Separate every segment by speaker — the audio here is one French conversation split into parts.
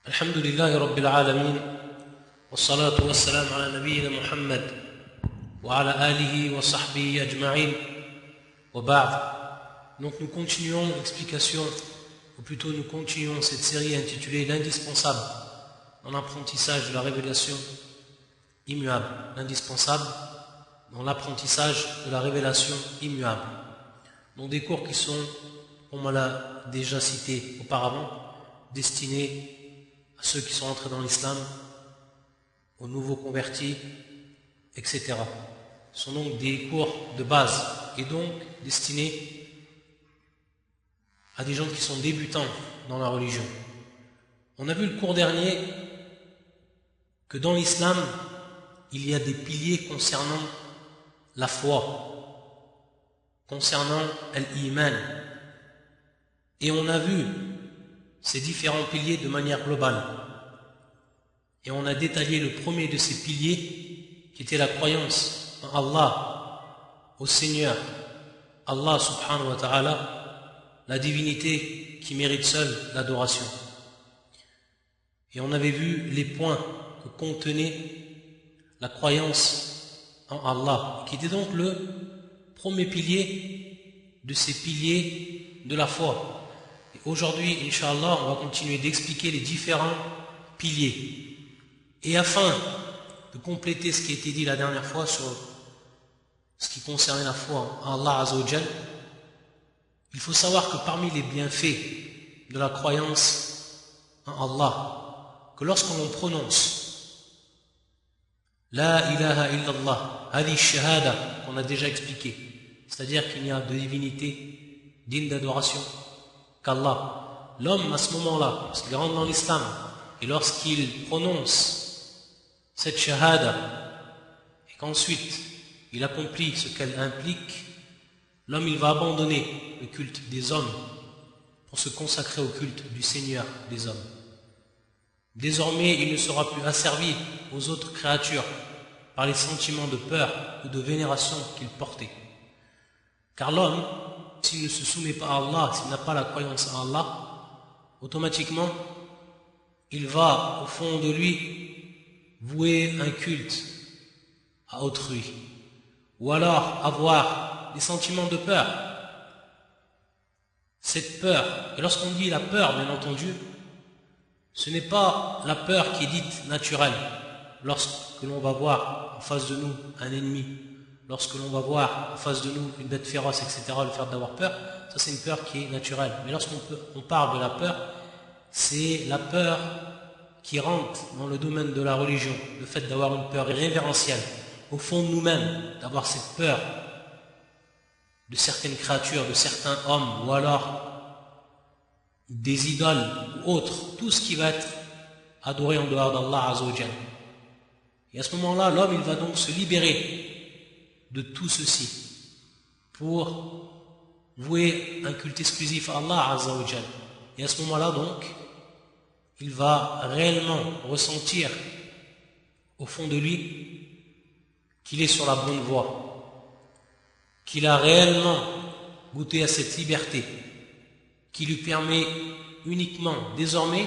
Speaker 1: الحمد لله رب العالمين والصلاة والسلام على نبينا محمد وعلى آله وصحبه أجمعين وبعد. Donc nous continuons l'explication, ou plutôt nous continuons cette série intitulée l'indispensable dans l'apprentissage de la révélation immuable. L'indispensable dans l'apprentissage de la révélation immuable. Donc des cours qui sont, comme on l'a déjà cité auparavant, destinés à ceux qui sont entrés dans l'islam, aux nouveaux convertis, etc. Ce sont donc des cours de base et donc destinés à des gens qui sont débutants dans la religion. On a vu le cours dernier que dans l'islam, il y a des piliers concernant la foi, concernant l'iman. Et on a vu ces différents piliers de manière globale. Et on a détaillé le premier de ces piliers qui était la croyance en Allah, au Seigneur, Allah subhanahu wa ta'ala, la divinité qui mérite seule l'adoration. Et on avait vu les points que contenait la croyance en Allah, qui était donc le premier pilier de ces piliers de la foi. Et aujourd'hui, Inch'Allah, on va continuer d'expliquer les différents piliers. Et afin de compléter ce qui a été dit la dernière fois sur ce qui concernait la foi en Allah Azza wa Jal, il faut savoir que parmi les bienfaits de la croyance en Allah, que lorsque l'on prononce La ilaha illallah, hadi shahada, qu'on a déjà expliqué, c'est-à-dire qu'il n'y a de divinité digne d'adoration qu'Allah, l'homme à ce moment-là, lorsqu'il rentre dans l'islam et lorsqu'il prononce cette shahada et qu'ensuite il accomplit ce qu'elle implique, l'homme il va abandonner le culte des hommes pour se consacrer au culte du Seigneur des hommes. Désormais, il ne sera plus asservi aux autres créatures par les sentiments de peur ou de vénération qu'il portait. Car l'homme, s'il ne se soumet pas à Allah, s'il n'a pas la croyance en Allah, automatiquement, il va au fond de lui vouer un culte à autrui, ou alors avoir des sentiments de peur. Cette peur, et lorsqu'on dit la peur, bien entendu, ce n'est pas la peur qui est dite naturelle. Lorsque l'on va voir en face de nous un ennemi, lorsque l'on va voir en face de nous une bête féroce, etc., le fait d'avoir peur, ça c'est une peur qui est naturelle. Mais lorsqu'on parle de la peur, c'est la peur qui rentre dans le domaine de la religion, le fait d'avoir une peur révérentielle, au fond de nous-mêmes, d'avoir cette peur de certaines créatures, de certains hommes, ou alors des idoles ou autres, tout ce qui va être adoré en dehors d'Allah Azza wa Jal. Et à ce moment-là, l'homme il va donc se libérer de tout ceci pour vouer un culte exclusif à Allah Azza wa Jal. Et à ce moment-là donc, il va réellement ressentir au fond de lui qu'il est sur la bonne voie, qu'il a réellement goûté à cette liberté qui lui permet uniquement désormais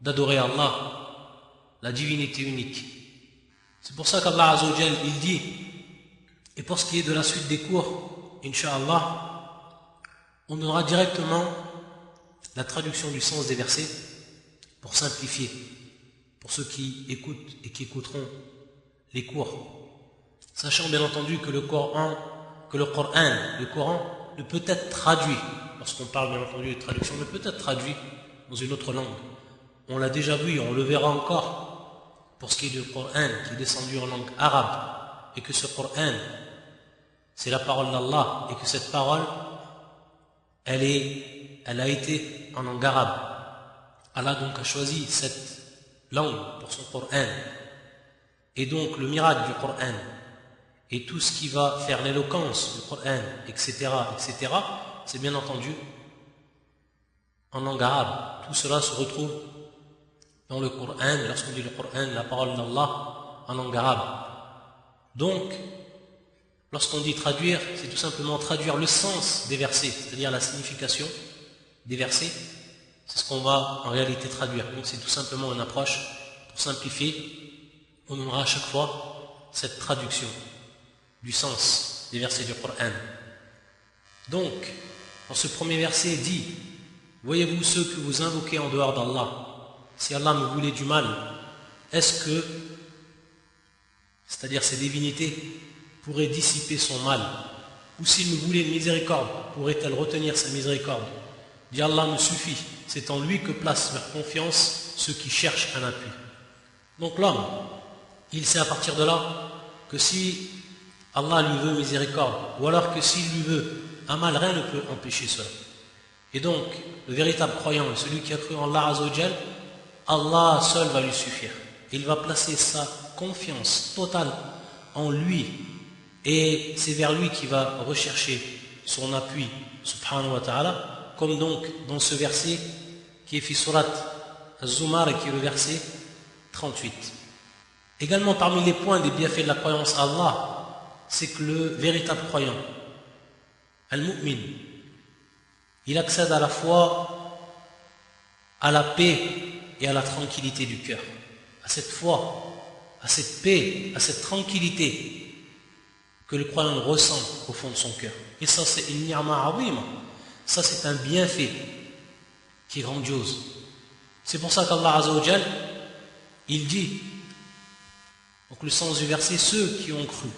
Speaker 1: d'adorer Allah, la divinité unique. C'est pour ça qu'Allah Azza wa Jal il dit, et pour ce qui est de la suite des cours, Inch'Allah, on aura directement la traduction du sens des versets pour simplifier, pour ceux qui écoutent et qui écouteront les cours. Sachant bien entendu que le Coran ne peut être traduit, lorsqu'on parle bien entendu de traduction, ne peut être traduit dans une autre langue. On l'a déjà vu et on le verra encore pour ce qui est du Coran qui est descendu en langue arabe, et que ce Coran c'est la parole d'Allah, et que cette parole elle a été en langue arabe. Allah donc a choisi cette langue pour son Coran, et donc le miracle du Coran et tout ce qui va faire l'éloquence du Coran, etc., etc., c'est bien entendu en langue arabe. Tout cela se retrouve dans le Coran, et lorsqu'on dit le Coran, la parole d'Allah en langue arabe. Donc, lorsqu'on dit traduire, c'est tout simplement traduire le sens des versets, c'est-à-dire la signification des versets, C'est ce qu'on va en réalité traduire. Donc c'est tout simplement une approche pour simplifier. On aura à chaque fois cette traduction du sens des versets du Coran. Donc, dans ce premier verset dit: voyez-vous ceux que vous invoquez en dehors d'Allah, si Allah me voulait du mal, est-ce que, c'est-à-dire ces divinités, pourraient dissiper son mal, ou s'il me voulait une miséricorde, pourrait-elle retenir sa miséricorde? Dit Allah me suffit, c'est en lui que placent leur confiance ceux qui cherchent un appui. Donc l'homme, il sait à partir de là que si Allah lui veut miséricorde, ou alors que s'il lui veut un mal, rien ne peut empêcher cela. Et donc, le véritable croyant, celui qui a cru en Allah Azzawajal, Allah seul va lui suffire. Il va placer sa confiance totale en lui, et c'est vers lui qu'il va rechercher son appui, subhanahu wa ta'ala, comme donc dans ce verset qui est fi surat Az-Zumar et qui est le verset 38. Également parmi les points des bienfaits de la croyance à Allah, c'est que le véritable croyant, Al-Mu'min, il accède à la fois à la paix et à la tranquillité du cœur, à cette foi, à cette paix, à cette tranquillité que le croyant ressent au fond de son cœur. Et ça, c'est une ni'ma azima, ça c'est un bienfait qui est grandiose. C'est pour ça qu'Allah Azzawajal, il dit, donc le sens du verset, ceux qui ont cru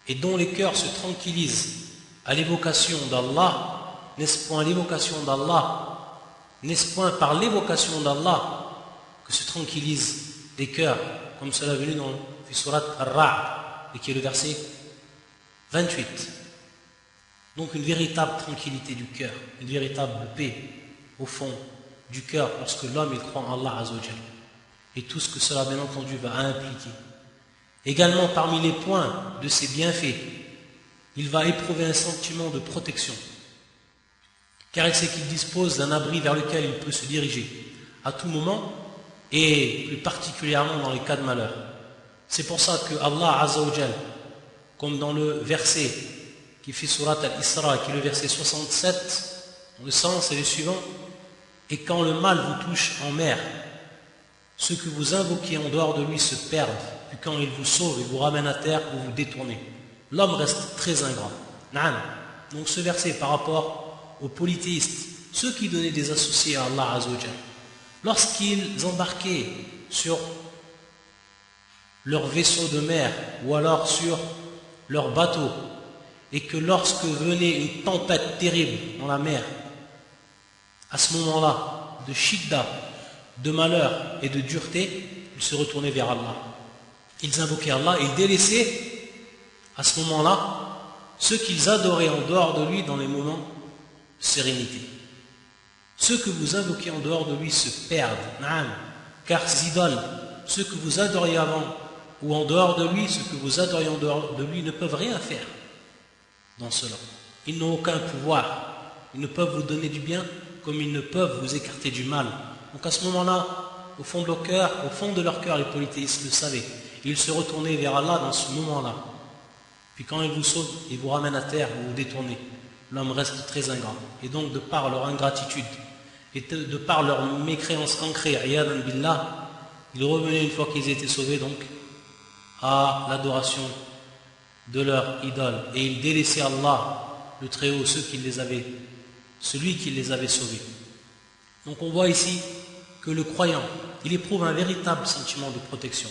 Speaker 1: et dont les cœurs se tranquillisent à l'évocation d'Allah, n'est-ce point l'évocation d'Allah, n'est-ce point par l'évocation d'Allah que se tranquillisent les cœurs, comme cela est venu dans le surat Ar-Ra'd, et qui est le verset 28. Donc une véritable tranquillité du cœur, une véritable paix au fond du cœur lorsque l'homme il croit en Allah Azzawajal, et tout ce que cela bien entendu va impliquer. Également parmi les points de ces bienfaits, il va éprouver un sentiment de protection, car il sait qu'il dispose d'un abri vers lequel il peut se diriger à tout moment, et plus particulièrement dans les cas de malheur. C'est pour ça que Allah Azzawajal, comme dans le verset qui fait surat Al-Isra, qui est le verset 67, le sens est le suivant: et quand le mal vous touche en mer, ceux que vous invoquez en dehors de lui se perdent, puis quand il vous sauve et vous ramène à terre, vous vous détournez. L'homme reste très ingrat. Donc ce verset par rapport aux polythéistes, ceux qui donnaient des associés à Allah Azzawajal, lorsqu'ils embarquaient sur leur vaisseau de mer ou alors sur leur bateau, et que lorsque venait une tempête terrible dans la mer, à ce moment-là, de shidda, de malheur et de dureté, ils se retournaient vers Allah. Ils invoquaient Allah et ils délaissaient à ce moment-là ceux qu'ils adoraient en dehors de lui dans les moments de sérénité. Ceux que vous invoquez en dehors de lui se perdent, car ces idoles, ceux que vous adoriez avant ou en dehors de lui, ceux que vous adoriez en dehors de lui ne peuvent rien faire dans cela. Ils n'ont aucun pouvoir. Ils ne peuvent vous donner du bien comme ils ne peuvent vous écarter du mal. Donc à ce moment-là, au fond de leur cœur, les polythéistes le savaient. Ils se retournaient vers Allah dans ce moment-là. Puis quand il vous sauve, il vous ramène à terre, vous vous détournez. L'homme reste très ingrat. Et donc de par leur ingratitude et de par leur mécréance ancrée, ayadan billah, ils revenaient une fois qu'ils étaient sauvés donc à l'adoration de leur idole. Et ils délaissaient Allah, le Très-Haut, celui qui les avait sauvés. Donc on voit ici que le croyant, il éprouve un véritable sentiment de protection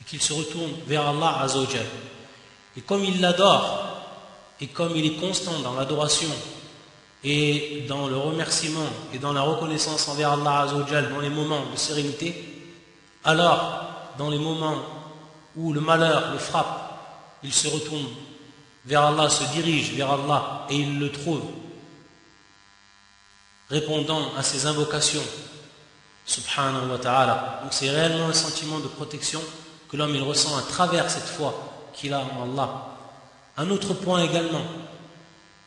Speaker 1: et qu'il se retourne vers Allah Azzawajal. Et comme il l'adore et comme il est constant dans l'adoration et dans le remerciement et dans la reconnaissance envers Allah Azzawajal dans les moments de sérénité, alors dans les moments où le malheur le frappe, il se retourne vers Allah, se dirige vers Allah et il le trouve répondant à ses invocations, subhanahu wa ta'ala. Donc c'est réellement un sentiment de protection que l'homme il ressent à travers cette foi qu'il a en Allah. Un autre point également,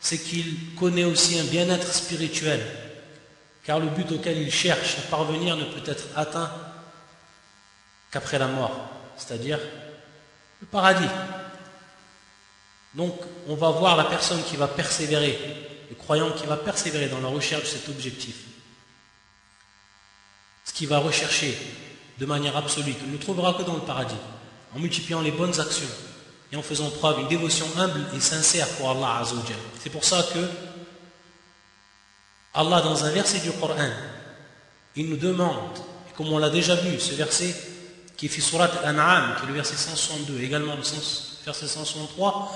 Speaker 1: c'est qu'il connaît aussi un bien-être spirituel, car le but auquel il cherche à parvenir ne peut être atteint qu'après la mort, c'est-à-dire le paradis. Donc on va voir la personne qui va persévérer, le croyant qui va persévérer dans la recherche de cet objectif. ce qu'il va rechercher de manière absolue, qu'il ne trouvera que dans le paradis, en multipliant les bonnes actions et en faisant preuve d'une dévotion humble et sincère pour Allah Azza wa Jal. C'est pour ça que Allah, dans un verset du Coran, il nous demande, et comme on l'a déjà vu, ce verset qui est fait surat Al-An'am, qui est le verset 162, également le verset 163,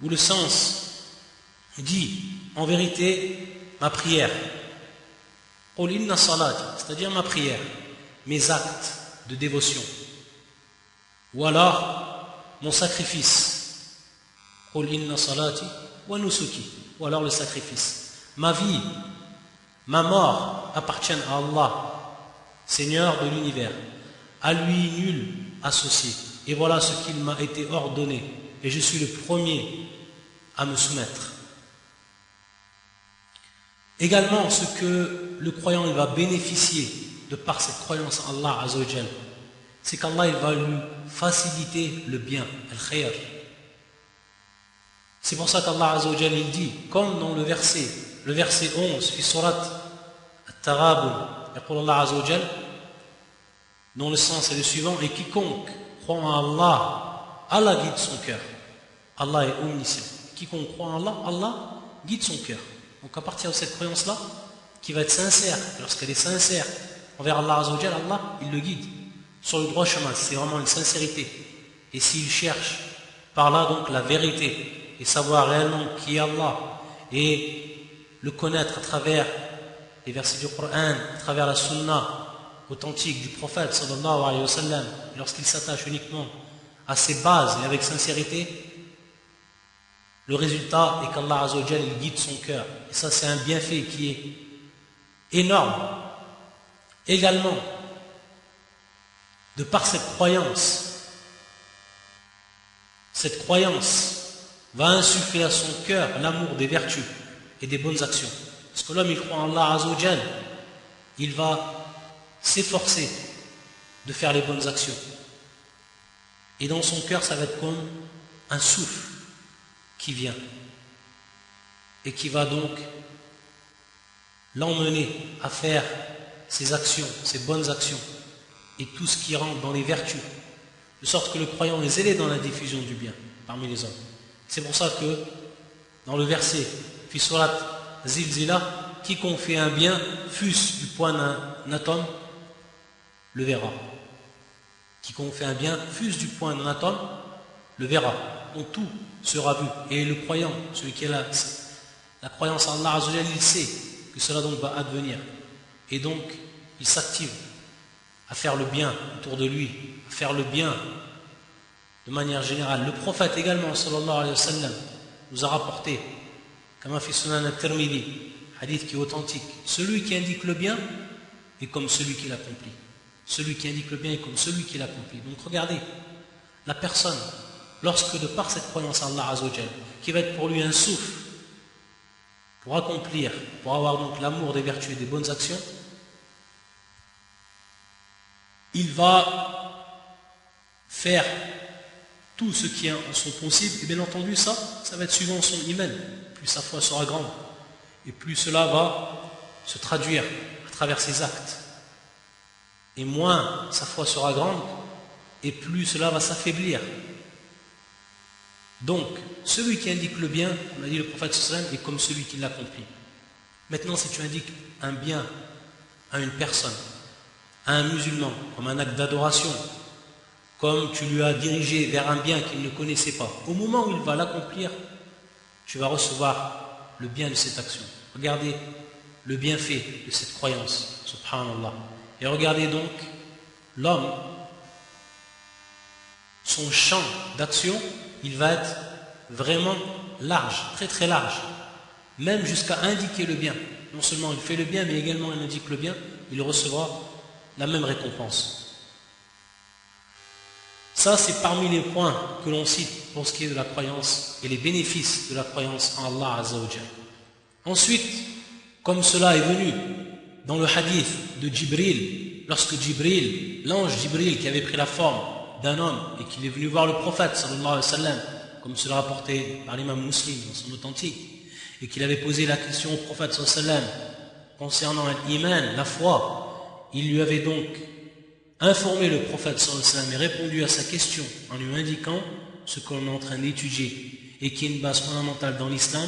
Speaker 1: où le sens dit, en vérité, ma prière, qul inna salati, c'est-à-dire ma prière, mes actes de dévotion, ou alors mon sacrifice, qul inna salati wa nusuki, ou alors le sacrifice, ma vie, ma mort appartiennent à Allah, Seigneur de l'univers, à lui nul associé, et voilà ce qu'il m'a été ordonné, et je suis le premier à me soumettre. Également, ce que le croyant il va bénéficier de par cette croyance en Allah Azza wa Jal, c'est qu'Allah il va lui faciliter le bien, al-khayr. C'est pour ça qu'Allah Azza wa Jal il dit, comme dans le verset 11, fi surat At-Taghabun, yaqul Allah Azza wa Jal, dont le sens est le suivant, et quiconque croit en Allah, Allah guide son cœur. Allah est omniscient. Quiconque croit en Allah, Allah guide son cœur. Donc à partir de cette croyance-là, qui va être sincère, lorsqu'elle est sincère envers Allah Azza wa Jal, Allah, il le guide sur le droit chemin. C'est vraiment une sincérité. Et s'il cherche par là donc la vérité et savoir réellement qui est Allah et le connaître à travers les versets du Coran, à travers la sunna authentique du prophète sallallahu alayhi wa sallam, lorsqu'il s'attache uniquement à ses bases et avec sincérité, le résultat est qu'Allah Azza wa Jal il guide son cœur. Et ça c'est un bienfait qui est énorme. Également, de par cette croyance va insuffler à son cœur l'amour des vertus et des bonnes actions. Parce que l'homme il croit en Allah Azza wa Jal, il va s'efforcer de faire les bonnes actions. Et dans son cœur, ça va être comme un souffle qui vient et qui va donc l'emmener à faire ses actions, ses bonnes actions et tout ce qui rentre dans les vertus, de sorte que le croyant est zélé dans la diffusion du bien parmi les hommes. C'est pour ça que dans le verset fi surat Zilzila, quiconque fait un bien, fût-ce du poids d'un atome, le verra. Quiconque fait un bien, fût-ce du poids d'un atome, le verra. Donc tout sera vu. Et le croyant, celui qui a la croyance en Allah Azza wa Jal, il sait que cela donc va advenir. Et donc, il s'active à faire le bien autour de lui, à faire le bien de manière générale. Le prophète également, sallallahu alayhi wa sallam, nous a rapporté, comme a fait Sunan al-Tirmidhi, hadith qui est authentique, celui qui indique le bien est comme celui qui l'accomplit. Celui qui indique le bien est comme celui qui l'accomplit. Donc regardez, la personne, lorsque de par cette croyance en Allah Azza wa Jal, qui va être pour lui un souffle, pour accomplir, pour avoir donc l'amour des vertus et des bonnes actions, il va faire tout ce qui est en son possible, et bien entendu ça va être suivant son iman. Plus sa foi sera grande, et plus cela va se traduire à travers ses actes. Et moins sa foi sera grande, et plus cela va s'affaiblir. Donc, celui qui indique le bien, on a dit le prophète sallallahu alayhi wa sallam, est comme celui qui l'accomplit. Maintenant, si tu indiques un bien à une personne, à un musulman, comme un acte d'adoration, comme tu lui as dirigé vers un bien qu'il ne connaissait pas, au moment où il va l'accomplir, tu vas recevoir le bien de cette action. Regardez le bienfait de cette croyance, subhanallah. Et regardez donc l'homme, son champ d'action, il va être vraiment large, très très large, même jusqu'à indiquer le bien. Non seulement il fait le bien, mais également il indique le bien, il recevra la même récompense. Ça, c'est parmi les points que l'on cite pour ce qui est de la croyance et les bénéfices de la croyance en Allah Azza wa Jal. Ensuite, comme cela est venu dans le hadith de Jibril, lorsque Jibril, l'ange Jibril qui avait pris la forme d'un homme et qu'il est venu voir le prophète sallallahu alayhi wa sallam, comme cela rapporté par l'imam Muslim dans son authentique, et qu'il avait posé la question au prophète sallallahu alayhi wa sallam concernant l'iman, la foi, il lui avait donc informé le prophète sallallahu alayhi wa sallam et répondu à sa question en lui indiquant ce qu'on est en train d'étudier et qui est une base fondamentale dans l'islam,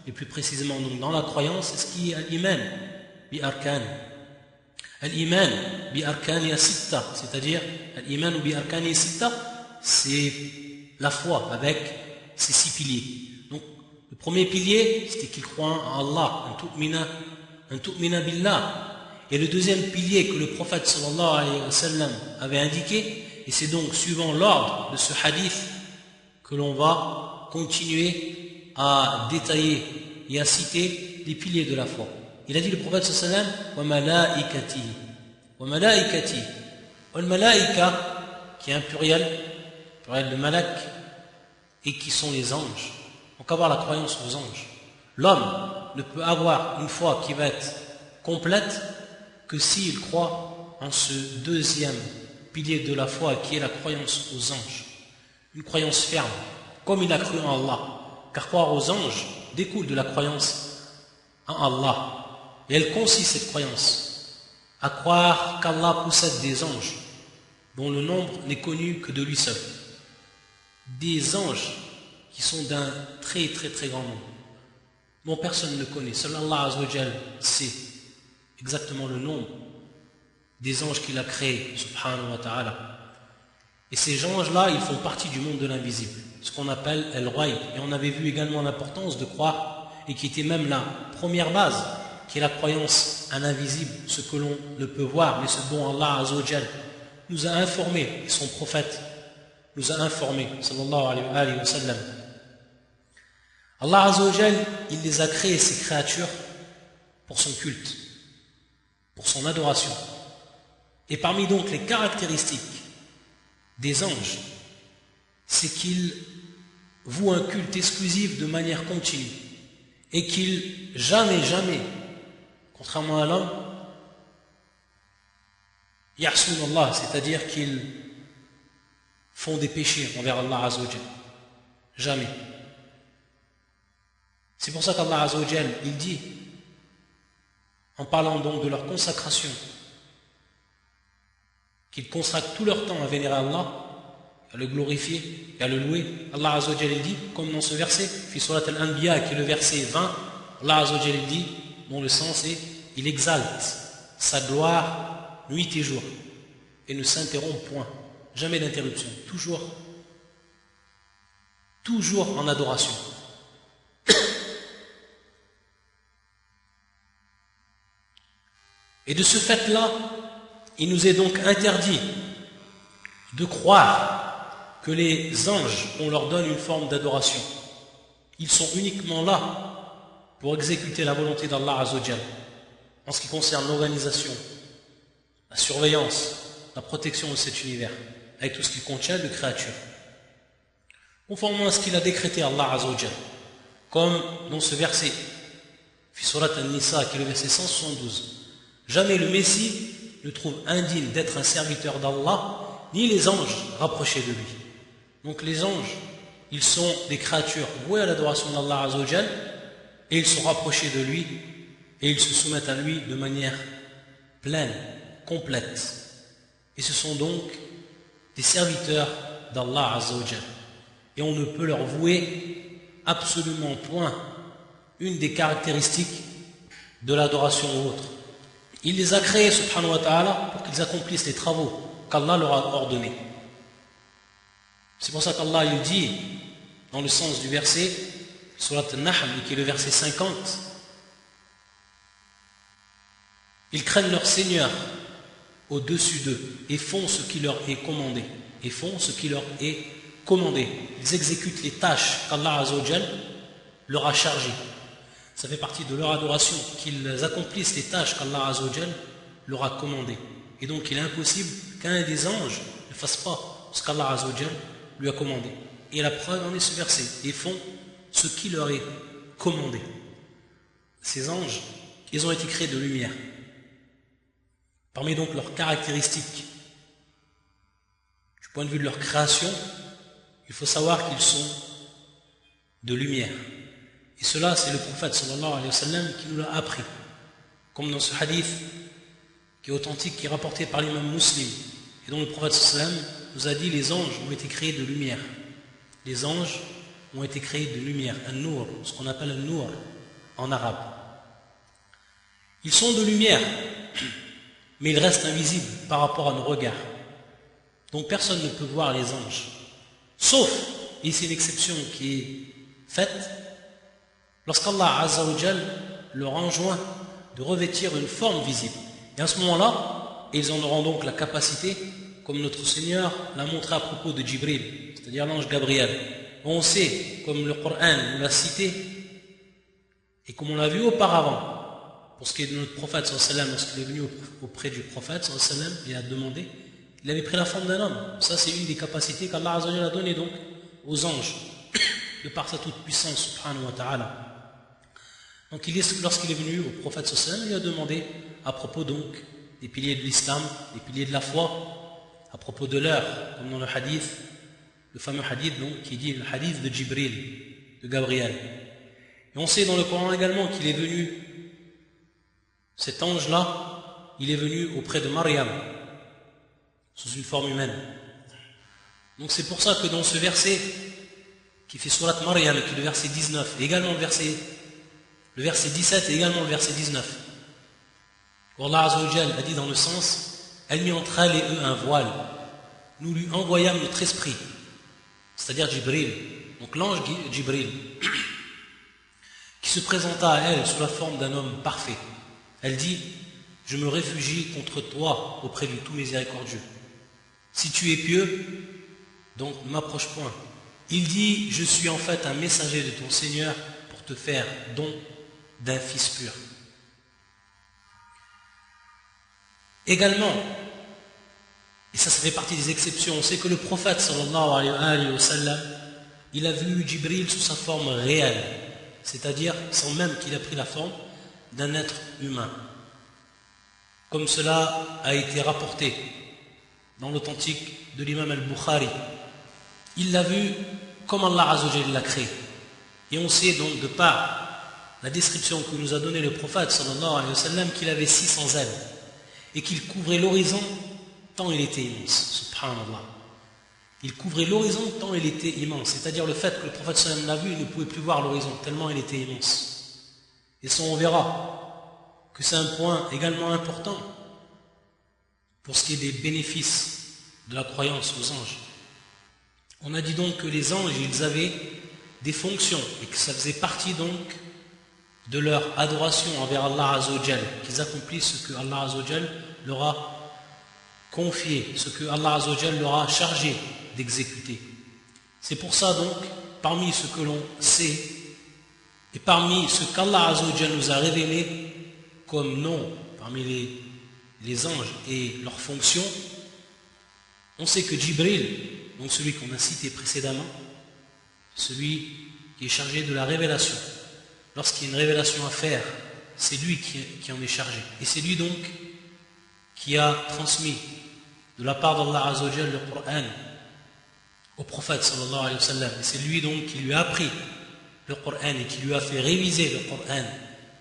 Speaker 1: et plus précisément donc dans la croyance, c'est ce qui est al-iman bi arkan. Al-iman bi arkani sitta, c'est-à-dire al-iman bi arkani sitta, c'est la foi avec ses 6 piliers. Donc le premier pilier, c'était qu'il croit en Allah, un tu'mina billah. Et le deuxième pilier que le prophète sallallahu alayhi wa sallam avait indiqué, et c'est donc suivant l'ordre de ce hadith que l'on va continuer à détailler et à citer les piliers de la foi. Il a dit le prophète sallallahu alayhi wa sallam wa malaikati, wal malaika, qui est un pluriel de malak, et qui sont les anges. Donc avoir la croyance aux anges. L'homme ne peut avoir une foi qui va être complète que s'il croit en ce deuxième pilier de la foi qui est la croyance aux anges. Une croyance ferme, comme il a cru en Allah. Car croire aux anges découle de la croyance en Allah. Et elle consiste, cette croyance, à croire qu'Allah possède des anges dont le nombre n'est connu que de lui seul. Des anges qui sont d'un très très très grand nombre, dont personne ne connaît. Seul Allah Azza wa Jal sait exactement le nombre des anges qu'il a créés, subhanahu wa ta'ala. Et ces anges-là, ils font partie du monde de l'invisible, ce qu'on appelle el-Ghaib. Et on avait vu également l'importance de croire, et qui était même la première base, qui est la croyance à l'invisible, ce que l'on ne peut voir, mais ce dont Allah Azza wa Jal nous a informé, et son prophète nous a informé, sallallahu alayhi wa sallam. Allah Azza wa Jal, il les a créés, ces créatures, pour son culte, pour son adoration. Et parmi donc les caractéristiques des anges, c'est qu'ils vouent un culte exclusif de manière continue et qu'ils jamais, contrairement à l'homme, ya'sun Allah, c'est-à-dire qu'ils font des péchés envers Allah Azza wa Jal. Jamais. C'est pour ça qu'Allah Azza wa Jal, il dit, en parlant donc de leur consacration, qu'ils consacrent tout leur temps à vénérer Allah, à le glorifier et à le louer. Allah Azza wa Jal dit, comme dans ce verset, fi surat al-Anbiya, qui est le verset 20, Allah Azza wa Jal dit, dont le sens est, il exalte sa gloire nuit et jour et ne s'interrompt point, jamais d'interruption, toujours en adoration. Et de ce fait-là, il nous est donc interdit de croire que les anges, on leur donne une forme d'adoration. Ils sont uniquement là pour exécuter la volonté d'Allah Azza wa Jal en ce qui concerne l'organisation, la surveillance, la protection de cet univers, avec tout ce qu'il contient de créatures. Conformément à ce qu'il a décrété Allah Azza wa Jal, comme dans ce verset, fi surat An-Nisa, qui est le verset 172. Jamais le Messie ne trouve indigne d'être un serviteur d'Allah, ni les anges rapprochés de lui. Donc les anges, ils sont des créatures vouées à l'adoration d'Allah Azza wa Jal, et ils sont rapprochés de lui, et ils se soumettent à lui de manière pleine, complète. Et ce sont donc des serviteurs d'Allah Azza wa Jal. Et on ne peut leur vouer absolument point une des caractéristiques de l'adoration ou autre. Il les a créés, subhanahu wa ta'ala, pour qu'ils accomplissent les travaux qu'Allah leur a ordonnés. C'est pour ça qu'Allah il dit, dans le sens du verset, surat An-Nahl, qui est le verset 50, ils craignent leur Seigneur au-dessus d'eux et font ce qui leur est commandé. Ils exécutent les tâches qu'Allah Azza wa Jal leur a chargées. Ça fait partie de leur adoration qu'ils accomplissent les tâches qu'Allah Azza wa Jal leur a commandées. Et donc il est impossible qu'un des anges ne fasse pas ce qu'Allah Azza wa Jal lui a commandé. Et la preuve en est ce verset. Ils font ce qui leur est commandé. Ces anges, ils ont été créés de lumière. Parmi donc leurs caractéristiques, du point de vue de leur création, il faut savoir qu'ils sont de lumière. Et cela, c'est le prophète sallallahu alayhi wa sallam qui nous l'a appris. Comme dans ce hadith qui est authentique, qui est rapporté par l'imam Muslim, et dont le prophète sallam nous a dit les anges ont été créés de lumière. Les anges ont été créés de lumière, un-nour, ce qu'on appelle un-nour en arabe. Ils sont de lumière, mais ils restent invisibles par rapport à nos regards. Donc personne ne peut voir les anges. Sauf, et c'est une exception qui est faite, lorsqu'Allah Azza wa Jal leur enjoint de revêtir une forme visible. Et à ce moment-là, ils en auront donc la capacité, comme notre Seigneur l'a montré à propos de Jibril, c'est-à-dire l'ange Gabriel. On sait, comme le Coran nous l'a cité, et comme on l'a vu auparavant, pour ce qui est de notre prophète sallam, lorsqu'il est venu auprès du prophète sallam, il a demandé, il avait pris la forme d'un homme. Ça, c'est une des capacités qu'Allah Azza wa Jalla a donné donc aux anges, de par sa toute puissance, subhanahu wa ta'ala. Donc, lorsqu'il est venu au prophète sallam, il a demandé à propos donc des piliers de l'islam, des piliers de la foi, à propos de l'heure, comme dans le hadith, le fameux hadith donc, qui dit le hadith de Jibril, de Gabriel. Et on sait dans le Coran également qu'il est venu, cet ange-là, il est venu auprès de Maryam, sous une forme humaine. Donc c'est pour ça que dans ce verset, qui fait Surat Maryam, qui est le verset 19, et également le verset 17 et également le verset 19, où Allah Azza wa Jal a dit dans le sens, elle mit entre elle et eux un voile, nous lui envoyâmes notre esprit, c'est-à-dire Jibril, donc l'ange Jibril, qui se présenta à elle sous la forme d'un homme parfait. Elle dit, je me réfugie contre toi auprès du tout miséricordieux. Si tu es pieux, donc ne m'approche point. Il dit, je suis en fait un messager de ton Seigneur pour te faire don d'un fils pur. Également, et ça fait partie des exceptions, on sait que le prophète sallallahu alayhi wa sallam, il a vu Jibril sous sa forme réelle, c'est-à-dire sans même qu'il ait pris la forme d'un être humain. Comme cela a été rapporté dans l'authentique de l'imam al-Bukhari. Il l'a vu comme Allah Azza wa Jalla l'a créé. Et on sait donc de par la description que nous a donnée le prophète sallallahu alayhi wa sallam qu'il avait 600 ailes et qu'il couvrait l'horizon tant il était immense. Subhanallah. Il couvrait l'horizon tant il était immense. C'est-à-dire le fait que le prophète sallallahu alayhi wa sallam l'a vu, il ne pouvait plus voir l'horizon tellement il était immense. Et ça on verra que c'est un point également important pour ce qui est des bénéfices de la croyance aux anges. On a dit donc que les anges, ils avaient des fonctions et que ça faisait partie donc de leur adoration envers Allah Azza wa Jal, qu'ils accomplissent ce que Allah Azza wa Jal leur a confié, ce que Allah Azza wa Jal leur a chargé d'exécuter. C'est pour ça donc, parmi ce que l'on sait et parmi ce qu'Allah Azza wa Jal nous a révélé comme nom parmi les anges et leurs fonctions, on sait que Jibril, donc celui qu'on a cité précédemment, celui qui est chargé de la révélation, lorsqu'il y a une révélation à faire, c'est lui qui en est chargé. Et c'est lui donc qui a transmis de la part d'Allah Azza wa Jalla le Coran au prophète sallallahu alayhi wa sallam. Et c'est lui donc qui lui a appris le Coran et qui lui a fait réviser le Coran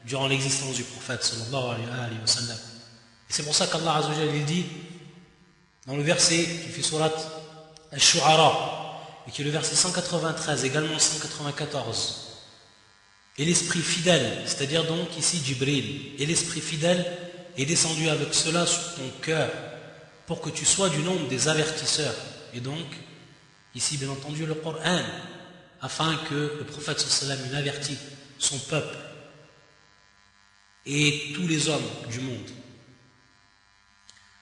Speaker 1: durant l'existence du prophète sallallahu alayhi wa sallam. Et c'est pour ça qu'Allah Azza wa Jalla il dit dans le verset qui fait surat Al-Shu'ara et qui est le verset 193, également 194, et l'esprit fidèle, c'est-à-dire donc ici Jibril, et l'esprit fidèle est descendu avec cela sur ton cœur pour que tu sois du nombre des avertisseurs. Et donc ici bien entendu le Coran, afin que le prophète sallallahu alayhi wa sallam avertit son peuple et tous les hommes du monde.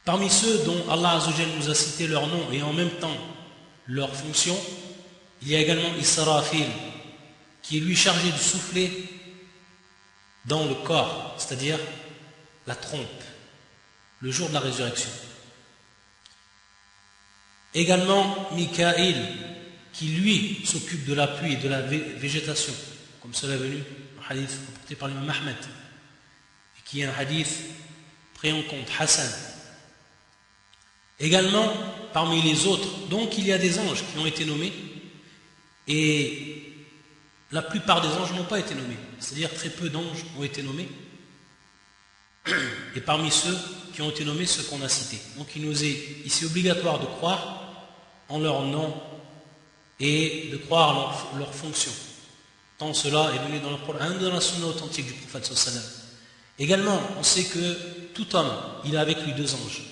Speaker 1: Parmi ceux dont Allah Azza wa Jalla nous a cité leur nom et en même temps leur fonction, il y a également Israfil, qui est lui chargé de souffler dans le corps, c'est-à-dire la trompe, le jour de la résurrection. Également Mikaïl, qui lui s'occupe de la pluie et de la végétation, comme cela est venu, un hadith rapporté par l'imam Ahmed, et qui est un hadith pris en compte, Hassan. Également, parmi les autres, donc il y a des anges qui ont été nommés, et la plupart des anges n'ont pas été nommés, c'est-à-dire très peu d'anges ont été nommés, et parmi ceux qui ont été nommés ceux qu'on a cités. Donc il nous est ici obligatoire de croire en leur nom et de croire en leur fonction. Tant cela est venu dans le Coran, dans la sunna authentique du prophète sallallahu alayhi wa sallam. Également, on sait que tout homme, il a avec lui deux anges.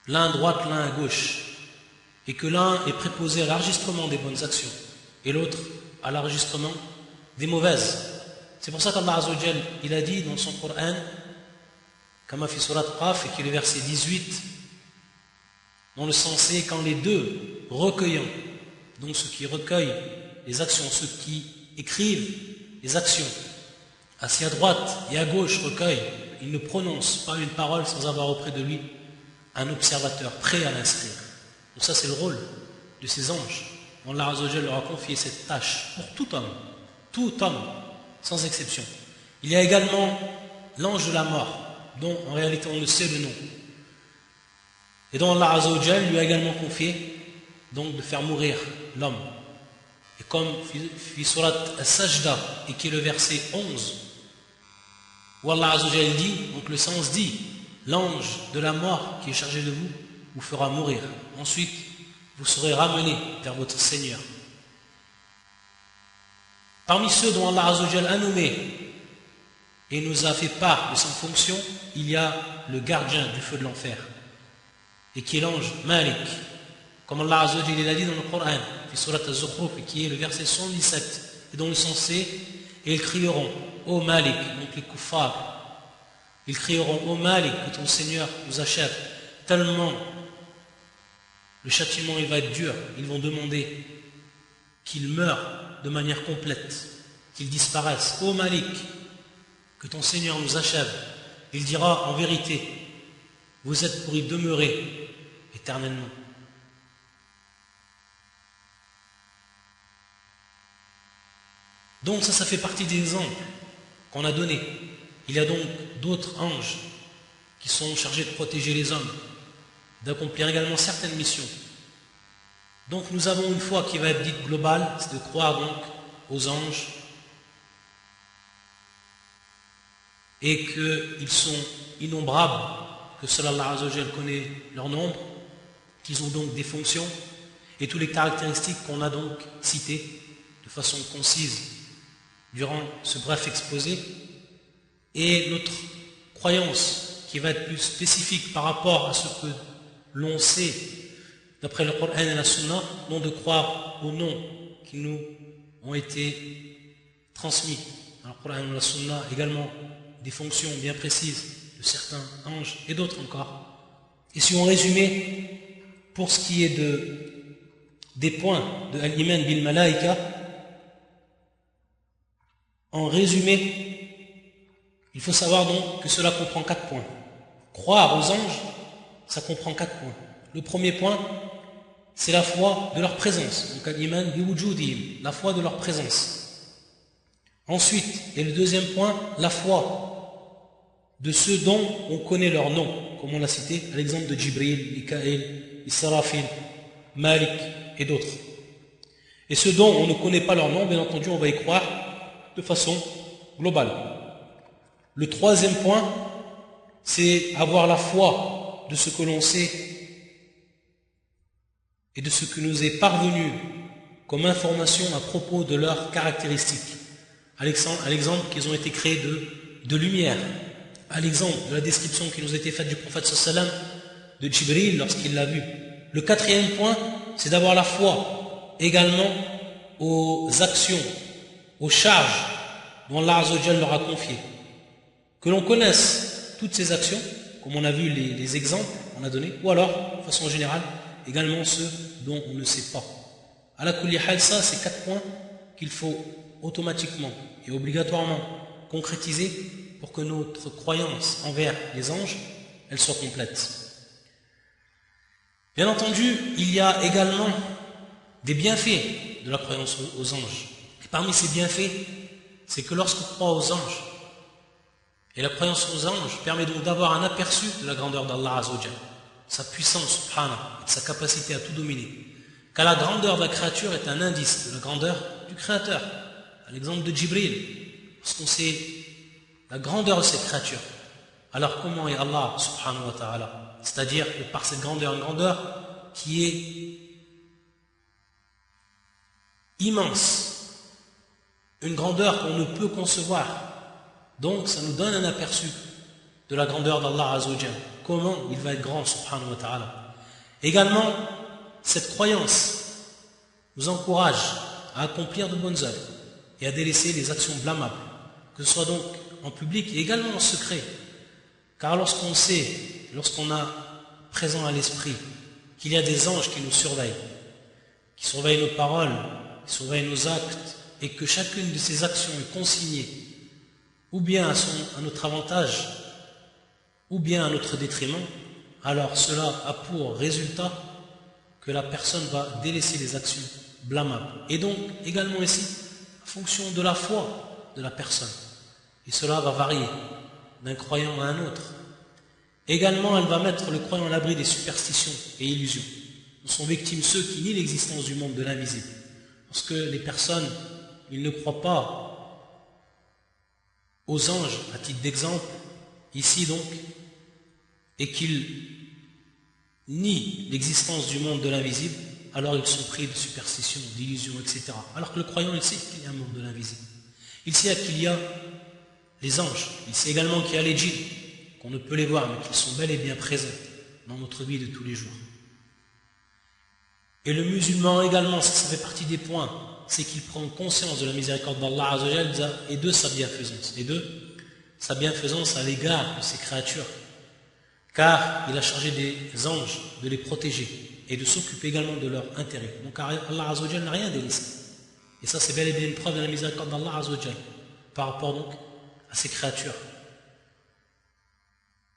Speaker 1: L'un à droite, l'un à gauche. Et que l'un est préposé à l'enregistrement des bonnes actions et l'autre à l'enregistrement des mauvaises. C'est pour ça qu'Allah Azza wa Jal, il a dit dans son Coran, Kama fi surat Qaf, et qui est le verset 18, dans le sens c'est quand les deux recueillants, donc ceux qui recueillent les actions, ceux qui écrivent les actions, assis à droite et à gauche recueillent, ils ne prononcent pas une parole sans avoir auprès de lui un observateur prêt à l'inscrire. Donc ça c'est le rôle de ces anges. Allah Azza wa Jal leur a confié cette tâche pour tout homme, sans exception. Il y a également l'ange de la mort, dont en réalité on ne sait le nom, et dont Allah Azza wa Jal lui a également confié donc de faire mourir l'homme. Et comme fi surat As-Sajda, et qui est le verset 11, où Allah Azza wa Jal dit, donc le sens dit, l'ange de la mort qui est chargé de vous, vous fera mourir. Ensuite, vous serez ramenés vers votre Seigneur. Parmi ceux dont Allah Azza wa Jal a nommé et nous a fait part de sa fonction, il y a le gardien du feu de l'enfer, et qui est l'ange Malik, comme Allah Azza wa Jal a dit dans le Coran, fi surat Az-Zukhruf, qui est le verset 117, et dont le sens c'est, et ils crieront, ô Malik, donc les kuffars, ils crieront, ô Malik, que ton Seigneur nous achève, tellement le châtiment il va être dur, ils vont demander qu'il meure de manière complète, qu'il disparaisse. Ô Malik, que ton Seigneur nous achève. Il dira en vérité, vous êtes pour y demeurer éternellement. Donc ça fait partie des exemples qu'on a donnés. Il y a donc d'autres anges qui sont chargés de protéger les hommes, d'accomplir également certaines missions. Donc nous avons une foi qui va être dite globale, c'est de croire donc aux anges et qu'ils sont innombrables, que seul Allah Azza wa Jal connaît leur nombre, qu'ils ont donc des fonctions et toutes les caractéristiques qu'on a donc citées de façon concise durant ce bref exposé. Et notre croyance qui va être plus spécifique par rapport à ce que l'on sait d'après le Coran et la Sunna, non de croire aux noms qui nous ont été transmis dans le Coran et la Sunna, également des fonctions bien précises de certains anges et d'autres encore. Et si on résumait pour ce qui est des points de Al-Iman bil Malaika, en résumé, il faut savoir donc que cela comprend 4 points. Croire aux anges, ça comprend 4 points. Le premier point, c'est la foi de leur présence. Donc al-iman bi wujudihim, la foi de leur présence. Ensuite, et le deuxième point, la foi de ceux dont on connaît leur nom, comme on l'a cité, à l'exemple de Jibril, Mikaël, Israfil, Malik et d'autres. Et ceux dont on ne connaît pas leur nom, bien entendu, on va y croire de façon globale. Le troisième point, c'est avoir la foi de ce que l'on sait et de ce que nous est parvenu comme information à propos de leurs caractéristiques. À l'exemple qu'ils ont été créés de lumière, à l'exemple de la description qui nous a été faite du prophète sallallahu alayhi wa sallam de Jibril lorsqu'il l'a vu. Le quatrième point, c'est d'avoir la foi également aux actions, aux charges dont Allah Azza wa Jal leur a confié. Que l'on connaisse toutes ces actions, comme on a vu les exemples qu'on a donnés, ou alors, de façon générale, également ceux dont on ne sait pas. À la kulli hal, ça, c'est 4 points qu'il faut automatiquement et obligatoirement concrétiser pour que notre croyance envers les anges, elle soit complète. Bien entendu, il y a également des bienfaits de la croyance aux anges. Et parmi ces bienfaits, c'est que lorsqu'on croit aux anges, et la croyance aux anges permet donc d'avoir un aperçu de la grandeur d'Allah Azza wa Jal, sa puissance, subhanahu, et de sa capacité à tout dominer. Car la grandeur de la créature est un indice de la grandeur du Créateur. À l'exemple de Jibril, lorsqu'on sait la grandeur de cette créature, Alors comment est Allah subhanahu wa ta'ala? C'est-à-dire que par cette grandeur, une grandeur qui est immense, une grandeur qu'on ne peut concevoir. Donc ça nous donne un aperçu de la grandeur d'Allah Azza wa Jal. Comment il va être grand subhanahu wa ta'ala. Également, cette croyance nous encourage à accomplir de bonnes œuvres et à délaisser les actions blâmables, que ce soit donc en public et également en secret. Car lorsqu'on sait, lorsqu'on a présent à l'esprit qu'il y a des anges qui nous surveillent, qui surveillent nos paroles, qui surveillent nos actes, et que chacune de ces actions est consignée, ou bien à notre avantage, ou bien à notre détriment, alors cela a pour résultat que la personne va délaisser les actions blâmables. Et donc, également ici, en fonction de la foi de la personne. Et cela va varier d'un croyant à un autre. Également, elle va mettre le croyant à l'abri des superstitions et illusions. Nous sont victimes ceux qui nient l'existence du monde de l'invisible. Parce que les personnes, ils ne croient pas aux anges, à titre d'exemple, ici donc, et qu'ils nient l'existence du monde de l'invisible, alors ils sont pris de superstitions, d'illusions, etc. Alors que le croyant, il sait qu'il y a un monde de l'invisible. Il sait qu'il y a les anges. Il sait également qu'il y a les djinns, qu'on ne peut les voir, mais qu'ils sont bel et bien présents dans notre vie de tous les jours. Et le musulman également, ça fait partie des points, c'est qu'il prend conscience de la miséricorde d'Allah Azza wa Jalla et de sa bienfaisance. Et de sa bienfaisance à l'égard de ses créatures. Car il a chargé des anges de les protéger et de s'occuper également de leur intérêt. Donc Allah Azza wa Jalla n'a rien délaissé. Et ça, c'est bel et bien une preuve de la miséricorde d'Allah Azza wa Jalla par rapport donc à ses créatures.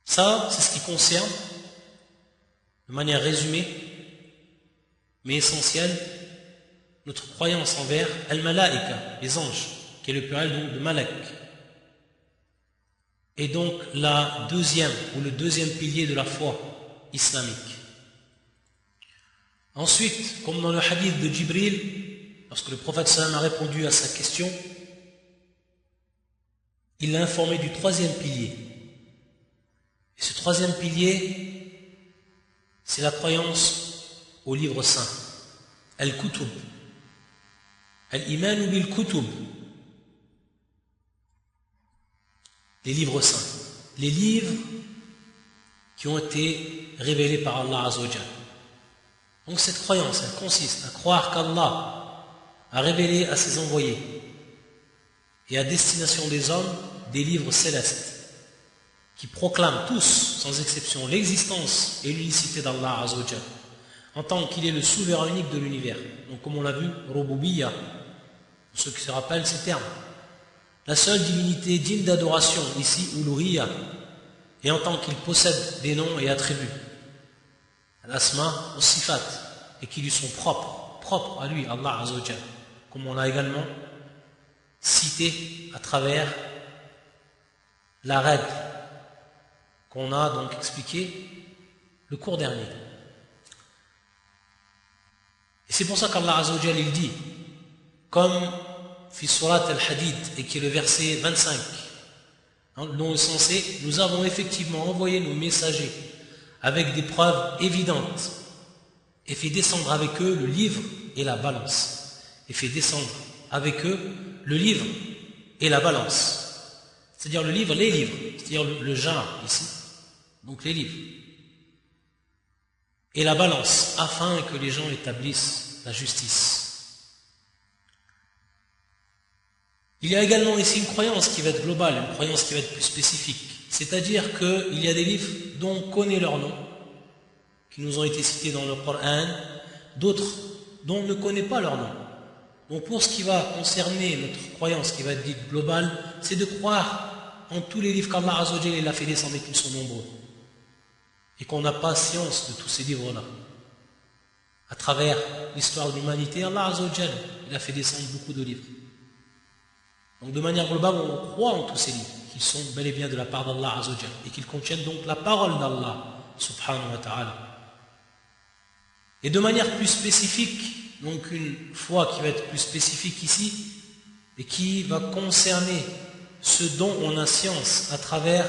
Speaker 1: Ça, c'est ce qui concerne, de manière résumée, mais essentielle, notre croyance envers al-malaïka, les anges, qui est le pluriel donc de malak. Et donc la deuxième ou le deuxième pilier de la foi islamique. Ensuite, comme dans le hadith de Jibril, lorsque le prophète sallam a répondu à sa question, il l'a informé du troisième pilier. Et ce troisième pilier, c'est la croyance au livre saint, al-kutub, al-imanu bil-kutub, les livres saints, les livres qui ont été révélés par Allah Azza wa Jalla. Donc cette croyance, elle consiste à croire qu'Allah a révélé à ses envoyés et à destination des hommes des livres célestes qui proclament tous, sans exception, l'existence et l'unicité d'Allah Azza wa Jalla en tant qu'il est le souverain unique de l'univers. Donc comme on l'a vu, Rububiyya, pour ceux qui se rappellent ces termes. La seule divinité digne d'adoration, ici, Uluhiyya, et en tant qu'il possède des noms et attributs, Al-Asma, Al-Sifat, et qui lui sont propres à lui, Allah Azza wa Jalla, comme on l'a également cité à travers la règle qu'on a donc expliqué le cours dernier. Et c'est pour ça qu'Allah Azza wa Jalla il dit, comme fi surat al-Hadid, et qui est le verset 25, dont le sens est, nous avons effectivement envoyé nos messagers avec des preuves évidentes et fait descendre avec eux le livre et la balance. Et fait descendre avec eux le livre et la balance. C'est-à-dire le livre, les livres, c'est-à-dire le genre ici, donc les livres. Et la balance, afin que les gens établissent la justice. Il y a également ici une croyance qui va être globale, une croyance qui va être plus spécifique. C'est-à-dire qu'il y a des livres dont on connaît leur nom, qui nous ont été cités dans le Coran, d'autres dont on ne connaît pas leur nom. Donc pour ce qui va concerner notre croyance qui va être dite globale, c'est de croire en tous les livres qu'Allah Azza wa Jalla a fait descendre et qu'ils sont nombreux. Et qu'on n'a pas science de tous ces livres-là. À travers l'histoire de l'humanité, Allah Azza wa Jalla, il a fait descendre beaucoup de livres. Donc de manière globale, on croit en tous ces livres, qu'ils sont bel et bien de la part d'Allah Azza wa Jalla, et qu'ils contiennent donc la parole d'Allah, subhanahu wa ta'ala. Et de manière plus spécifique, donc une foi qui va être plus spécifique ici, et qui va concerner ce dont on a science à travers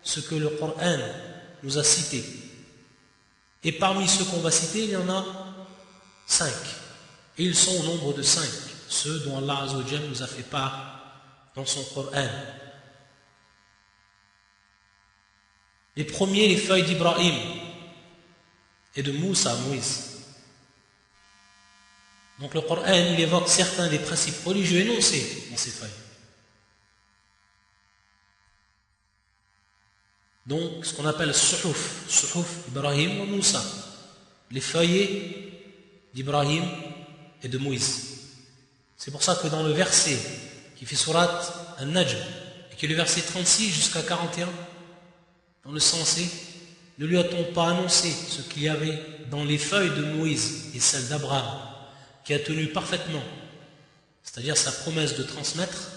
Speaker 1: ce que le Coran nous a cité. Et parmi ceux qu'on va citer, il y en a 5. Et ils sont au nombre de 5, ceux dont Allah Azza wa Jalla nous a fait part dans son Coran. Les premiers, les feuilles d'Ibrahim et de Moussa, Moïse. Donc le Coran, il évoque certains des principes religieux énoncés dans ces feuilles. Donc ce qu'on appelle Suhuf Ibrahim ou Moussa, les feuillets d'Ibrahim et de Moïse. C'est pour ça que dans le verset qui fait sourate An-Najm, et qui est le verset 36 jusqu'à 41, dans le sensé, ne lui a-t-on pas annoncé ce qu'il y avait dans les feuilles de Moïse et celles d'Abraham, qui a tenu parfaitement, c'est-à-dire sa promesse de transmettre,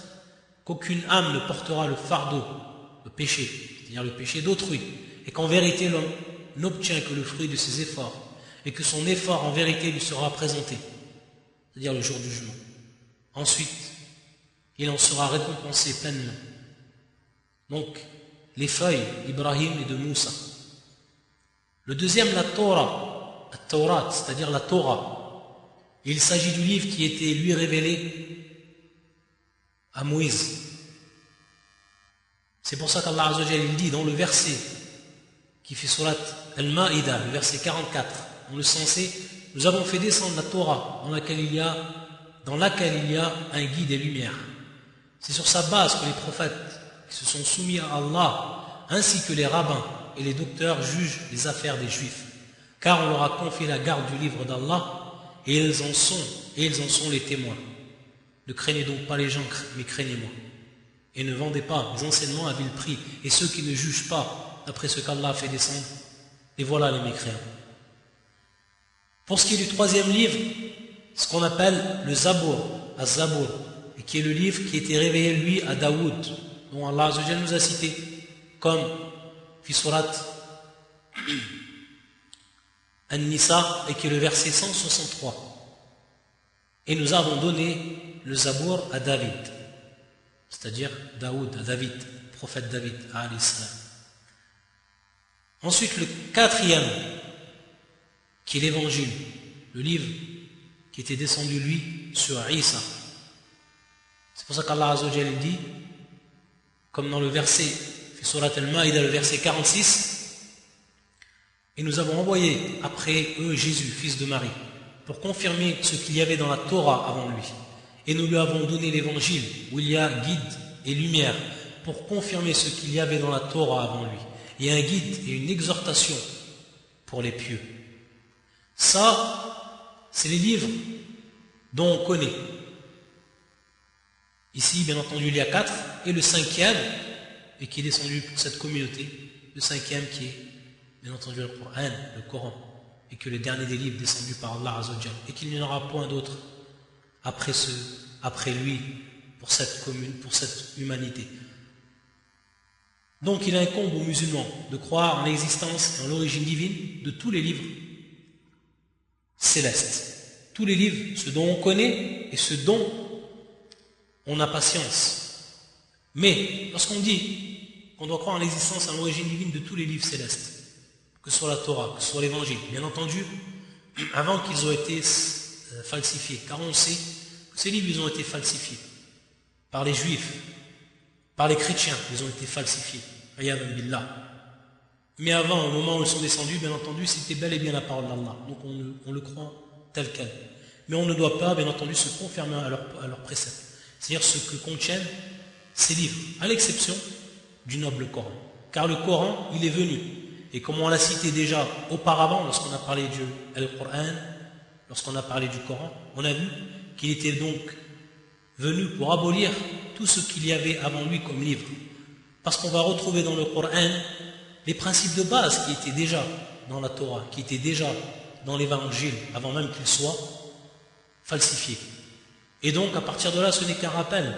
Speaker 1: qu'aucune âme ne portera le fardeau, le péché, c'est-à-dire le péché d'autrui, et qu'en vérité l'homme n'obtient que le fruit de ses efforts, et que son effort en vérité lui sera présenté, c'est-à-dire le jour du jugement. Ensuite, il en sera récompensé pleinement. Donc, les feuilles d'Ibrahim et de Moussa. Le deuxième, la Torah, c'est-à-dire la Torah. Il s'agit du livre qui était lui révélé à Moïse. C'est pour ça qu'Allah Azza wa Jalla dit dans le verset qui fait sourate Al-Ma'ida, le verset 44, dans le sensé, nous avons fait descendre la Torah dans laquelle il y a un guide et lumière. C'est sur sa base que les prophètes qui se sont soumis à Allah, ainsi que les rabbins et les docteurs jugent les affaires des Juifs, car on leur a confié la garde du livre d'Allah, et ils en sont les témoins. Ne craignez donc pas les gens, mais craignez-moi. Et ne vendez pas mes enseignements à vil prix, et ceux qui ne jugent pas d'après ce qu'Allah a fait descendre, et voilà les mécréants. Pour ce qui est du troisième livre, ce qu'on appelle le Zabour, Az-Zabour, et qui est le livre qui était révélé lui à Daoud, dont Allah Azza wa Jalla nous a cité, comme fi surat An-Nisa, et qui est le verset 163. Et nous avons donné le Zabour à David, c'est-à-dire Daoud, à David, prophète David, alayhi salam. Ensuite, le quatrième, qui est l'évangile, le livre qui était descendu lui sur Isa. C'est pour ça qu'Allah Azza wa Jalla dit, comme dans le verset, surat Al-Ma'ida, le verset 46, et nous avons envoyé après eux Jésus, fils de Marie, pour confirmer ce qu'il y avait dans la Torah avant lui. Et nous lui avons donné l'évangile où il y a guide et lumière pour confirmer ce qu'il y avait dans la Torah avant lui. Il y a un guide et une exhortation pour les pieux. Ça, c'est les livres dont on connaît. Ici, bien entendu, il y a 4, et le cinquième, et qui est descendu pour cette communauté, le cinquième qui est, bien entendu, le Coran, et que le dernier des livres descendus par Allah Azza wa Jalla, et qu'il n'y en aura point d'autre après lui, pour cette commune, pour cette humanité. Donc il incombe aux musulmans de croire en l'existence et en l'origine divine de tous les livres célestes. Tous les livres, ceux dont on connaît et ceux dont on a patience. Mais lorsqu'on dit qu'on doit croire en l'existence et en l'origine divine de tous les livres célestes, que ce soit la Torah, que ce soit l'évangile, bien entendu, avant qu'ils aient été falsifiés, car on sait que ces livres ils ont été falsifiés par les juifs, par les chrétiens, ils ont été falsifiés. Mais avant, au moment où ils sont descendus, bien entendu, c'était bel et bien la parole d'Allah. Donc on le croit tel quel. Mais on ne doit pas, bien entendu, se conformer à leurs préceptes. C'est-à-dire ce que contiennent ces livres, à l'exception du noble Coran. Car le Coran, il est venu. Et comme on l'a cité déjà auparavant, lorsqu'on a parlé du Al-Qur'an, lorsqu'on a parlé du Coran, on a vu qu'il était donc venu pour abolir tout ce qu'il y avait avant lui comme livre. Parce qu'on va retrouver dans le Coran les principes de base qui étaient déjà dans la Torah, qui étaient déjà dans l'évangile, avant même qu'ils soient falsifiés. Et donc, à partir de là, ce n'est qu'un rappel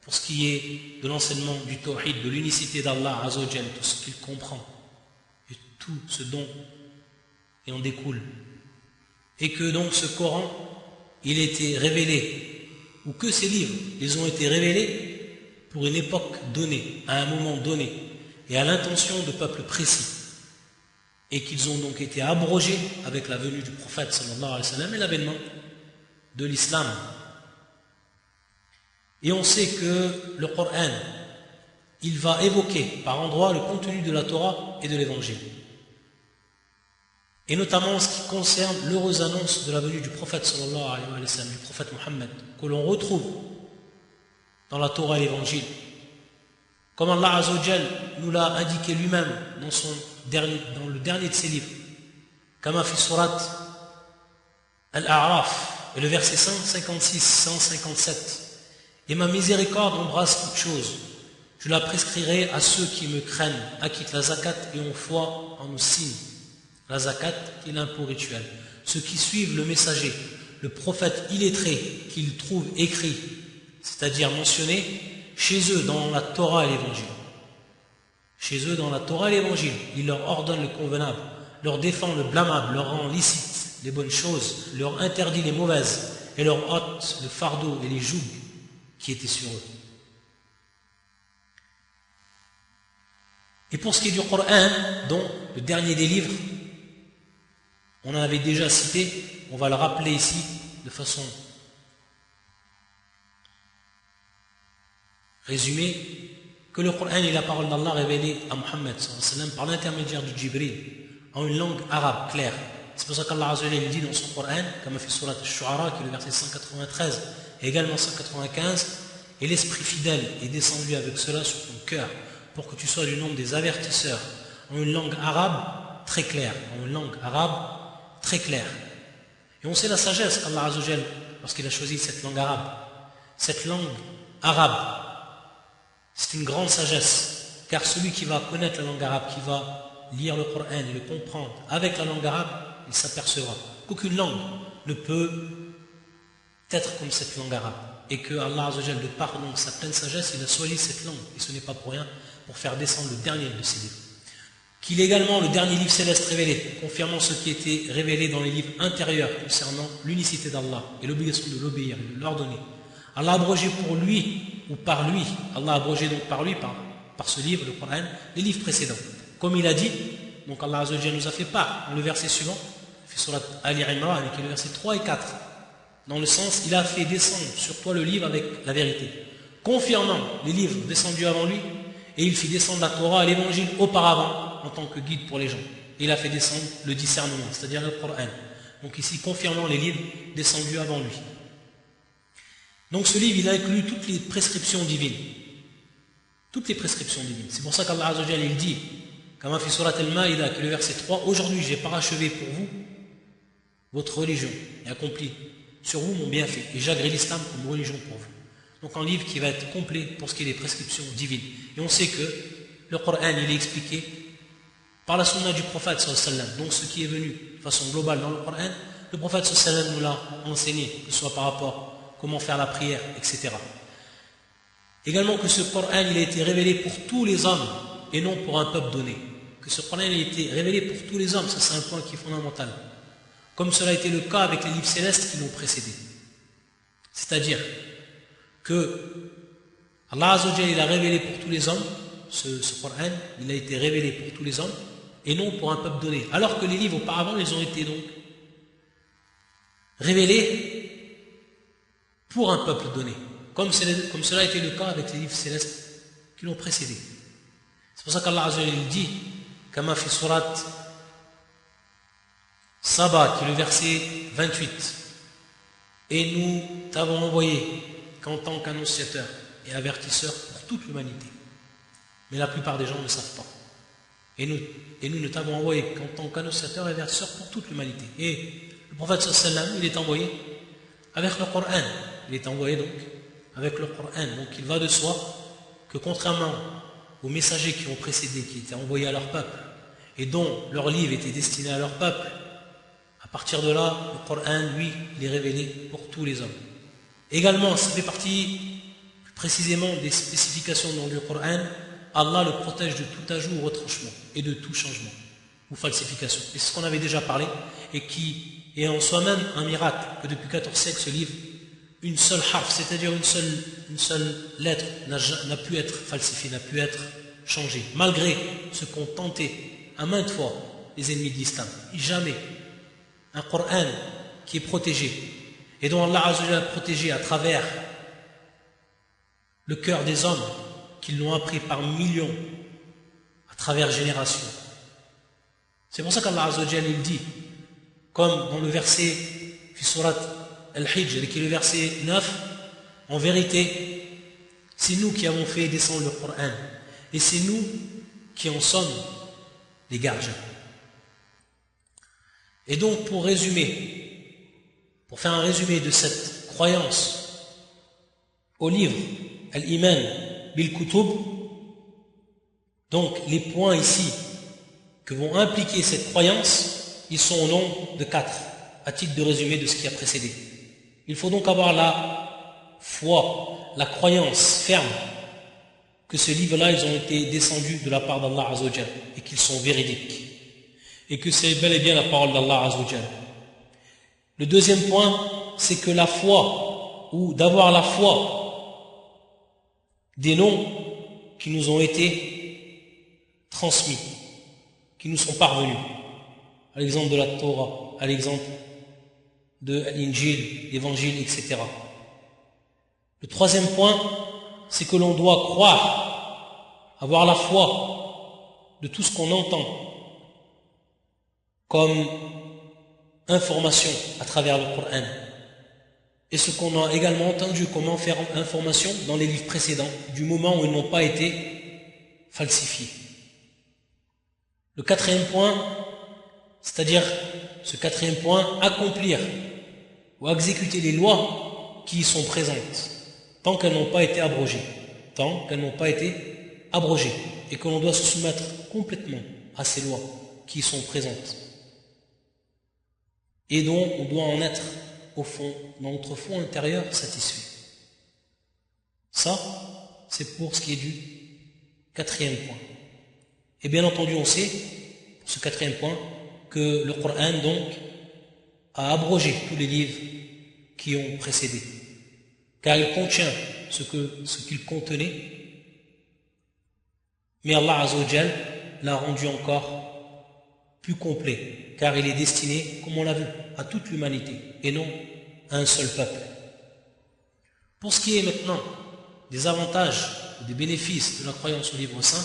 Speaker 1: pour ce qui est de l'enseignement du Tawhid, de l'unicité d'Allah Azza wa Jalla, tout ce qu'il comprend et tout ce dont il en découle. Et que donc ce Coran, il était révélé, ou que ces livres, ils ont été révélés pour une époque donnée, à un moment donné, et à l'intention de peuples précis, et qu'ils ont donc été abrogés avec la venue du prophète sallallahu alayhi wa sallam et l'avènement de l'islam. Et on sait que le Coran, il va évoquer par endroits le contenu de la Torah et de l'Évangile. Et notamment en ce qui concerne l'heureuse annonce de la venue du prophète sallallahu alayhi wa sallam, du prophète Mohammed, que l'on retrouve dans la Torah et l'Évangile. Comme Allah Azza wa Jal nous l'a indiqué lui-même dans le dernier de ses livres, Kama fi surat Al-A'raf, et le verset 156-157. Et ma miséricorde embrasse toute chose. Je la prescrirai à ceux qui me craignent, acquittent la zakat et ont foi en nos signes. La zakat qui est l'impôt rituel. Ceux qui suivent le messager, le prophète illettré qu'ils trouvent écrit, c'est-à-dire mentionné, chez eux dans la Torah et l'Évangile. Chez eux dans la Torah et l'Évangile, il leur ordonne le convenable, leur défend le blâmable, leur rend licite les bonnes choses, leur interdit les mauvaises et leur ôte le fardeau et les jougs qui étaient sur eux. Et pour ce qui est du Coran, dont le dernier des livres, on en avait déjà cité, on va le rappeler ici de façon résumée, que le Coran est la parole d'Allah révélée à Muhammad par l'intermédiaire du Jibril en une langue arabe claire. C'est pour ça qu'Allah Azza wa Jalla dit dans son Coran, comme fait surat Al-Shu'ara, qui est le verset 193 et également 195, et l'esprit fidèle est descendu avec cela sur ton cœur pour que tu sois du nombre des avertisseurs, en une langue arabe très claire, Et on sait la sagesse qu'Allah Azza wa Jalla, lorsqu'il a choisi cette langue arabe, c'est une grande sagesse, car celui qui va connaître la langue arabe, qui va lire le Coran et le comprendre avec la langue arabe, il s'apercevra qu'aucune langue ne peut être comme cette langue arabe, et que Allah Azza wa Jalla, de par donc sa pleine sagesse, il a choisi cette langue, et ce n'est pas pour rien, pour faire descendre le dernier de ses livres. Qu'il est également le dernier livre céleste révélé, confirmant ce qui était révélé dans les livres intérieurs concernant l'unicité d'Allah et l'obligation de l'obéir et de l'ordonner. Allah a abrogé pour lui, ou par lui, Allah a abrogé donc par lui, par ce livre, le Coran, les livres précédents. Comme il a dit, donc Allah Azza wa Jalla nous a fait part, dans le verset suivant, surat Ali Imran, qui est le verset 3 et 4, dans le sens, il a fait descendre sur toi le livre avec la vérité, confirmant les livres descendus avant lui, et il fit descendre la Torah et l'Évangile auparavant, en tant que guide pour les gens. Et il a fait descendre le discernement, c'est-à-dire le Coran. Donc ici, confirmant les livres descendus avant lui. Donc ce livre, il a inclus toutes les prescriptions divines. Toutes les prescriptions divines. C'est pour ça qu'Allah Azza wa Jalla, il dit, comme a fait surat Al-Ma'idah, qui est le verset 3, aujourd'hui j'ai parachevé pour vous votre religion et accompli sur vous mon bienfait. Et j'agrée l'islam comme religion pour vous. Donc un livre qui va être complet pour ce qui est des prescriptions divines. Et on sait que le Coran, il est expliqué par la sunna du prophète sallallahu alayhi wa sallam. Donc ce qui est venu de façon globale dans le Coran, le prophète sallallahu alayhi wa sallam nous l'a enseigné, que ce soit par rapport à comment faire la prière, etc. Également que ce Coran, il a été révélé pour tous les hommes et non pour un peuple donné. Que ce Coran, il a été révélé pour tous les hommes, ça c'est un point qui est fondamental. Comme cela a été le cas avec les livres célestes qui l'ont précédé. C'est-à-dire que Allah Azza wa Jalla, il a révélé pour tous les hommes, ce Coran, il a été révélé pour tous les hommes et non pour un peuple donné. Alors que les livres auparavant, ils ont été donc révélés pour un peuple donné. Comme cela a été le cas avec les livres célestes qui l'ont précédé. C'est pour ça qu'Allah Azza wa Jalla dit, comme a fait surat Saba, qui est le verset 28, et nous t'avons envoyé qu'en tant qu'annonciateur et avertisseur pour toute l'humanité. Mais la plupart des gens ne savent pas. Et nous ne t'avons envoyé qu'en tant qu'annonciateur et avertisseur pour toute l'humanité. Et le prophète sallallahu alayhi wa sallam, il est envoyé avec le Coran. Il est envoyé donc avec le Coran. Donc il va de soi que contrairement aux messagers qui ont précédé, qui étaient envoyés à leur peuple, et dont leur livre était destiné à leur peuple, à partir de là, le Coran, lui, il est révélé pour tous les hommes. Également, ça fait partie plus précisément des spécifications dans le Coran, Allah le protège de tout ajout ou retranchement et de tout changement ou falsification. Et c'est ce qu'on avait déjà parlé et qui est en soi-même un miracle que depuis 14 siècles ce livre, une seule harf, c'est-à-dire une seule lettre n'a pu être falsifiée, n'a pu être changé, malgré ce qu'ont tenté à maintes fois les ennemis de l'islam. Jamais un Coran qui est protégé et dont Allah Azza wa Jalla a protégé à travers le cœur des hommes qui l'ont appris par millions, à travers générations. C'est pour ça qu'Allah Azza wa Jalla il dit, comme dans le verset fi surat Al-Hijr, qui est le verset 9, en vérité, c'est nous qui avons fait descendre le Coran et c'est nous qui en sommes les gardiens. Et donc pour résumer, pour faire un résumé de cette croyance au livre Al-Iman bil-Kutub, donc les points ici que vont impliquer cette croyance, ils sont au nombre de 4, à titre de résumé de ce qui a précédé. Il faut donc avoir la foi, la croyance ferme que ce livre-là, ils ont été descendus de la part d'Allah Azza wa Jalla et qu'ils sont véridiques et que c'est bel et bien la parole d'Allah Azza wa Jalla. Le deuxième point, c'est que la foi, ou d'avoir la foi des noms qui nous ont été transmis, qui nous sont parvenus, à l'exemple de la Torah, à l'exemple de l'Injil, l'Évangile, etc. Le troisième point, c'est que l'on doit croire, avoir la foi de tout ce qu'on entend comme information à travers le Coran et ce qu'on a également entendu comme information dans les livres précédents du moment où ils n'ont pas été falsifiés. Le quatrième point, c'est-à-dire ce quatrième point, accomplir ou exécuter les lois qui y sont présentes tant qu'elles n'ont pas été abrogées, et que l'on doit se soumettre complètement à ces lois qui y sont présentes et dont on doit en être au fond, dans notre fond intérieur, satisfait. Ça, c'est pour ce qui est du quatrième point. Et bien entendu, on sait, pour ce quatrième point, que le Coran donc a abrogé tous les livres qui ont précédé, car il contient ce qu'il contenait, mais Allah Azza wa Jal l'a rendu encore plus complet, car il est destiné, comme on l'a vu, à toute l'humanité et non à un seul peuple. Pour ce qui est maintenant des avantages ou des bénéfices de la croyance au livre saint,